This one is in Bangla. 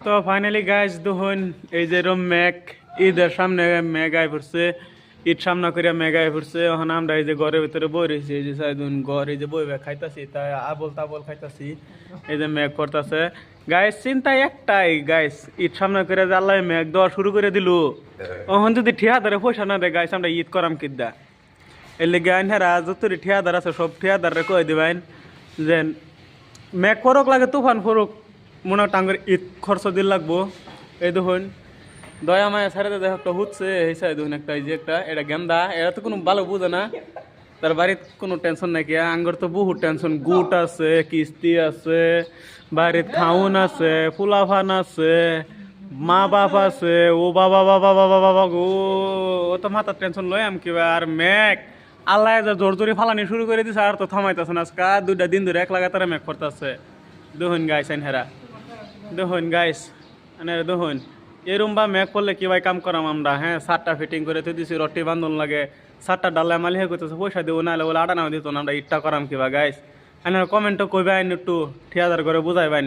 তো ফাইনালি গাইজ দেখুন এই যে এরম মেঘ ঈদের সামনে মেঘ আই পড়ছে, ঈদ সামনা করিয়া মেঘ আই পড়ছে। এখন আমরা এই যে ঘরের ভিতরে বই রয়েছি, এই যে সাইদুন ঘর এই যে বই খাইতাছি, তাই আবল তাবল খাইতাছি, এই যে মেঘ করতেছে। গাইজ চিন্তা একটাই গাইজ, ঈদ সামনে করে যে আল্লাহ মেঘ দেওয়া শুরু করে দিল, এখন যদি ঠিয়াদারে পয়সা না দেয় গাইজ আমরা ঈদ করাম কিদ্দা। এর লেগে আইনারা যত ঠিয়াদার আছে সব ঠিয়াদারে কয়ে দিবেন যে মেঘ পরক লাগে তুফান পরক, মনে টাঙ্গের ঈদ খরচ দিল লাগবো। এই দেখুন দয়া মায়া সারে দেখো একটা হচ্ছে এই সাইড দেখুন একটা, এই যে একটা এটা গেন্দা, এরা তো কোনো ভালো বুঝে না, তার বাড়ির কোনো টেনশন নাই। কি আঙ্গর তো বহুত টেনশন, গুট আছে, কিস্তি আছে, বাড়ির খাউন আছে, ফুলাফান আছে, মা বাপ আছে, ও বাবা বাবা বাবা বাবা গো, ও তো মাথার টেনশন লয় আমি কিবা। আর মেঘ আল্লাহ যা জোর জোরে ফালানি শুরু করে দিছে, আর তো থামাইতেছে না। আজকে 2টা দিন ধরে এক লাগাতার মেঘ করতেছে। দেখুন গাইস হেরা, দেখুন গাইস দেখুন এরম বা মেঘ পড়লে কি ভাই কাম করাম আমরা। হ্যাঁ, 7টা ফিটিং করে তো দিছি, রটি বান্ধন লাগে, 7টা ডাল্লা মালিহে করতেছে, পয়সা দেবো না বলে আটা নাও দিত না, আমরা ইটটা করাম কিবা গাইস। কমেন্টও কইবেন একটু ঠিয়াদার করে বুঝাইবেন।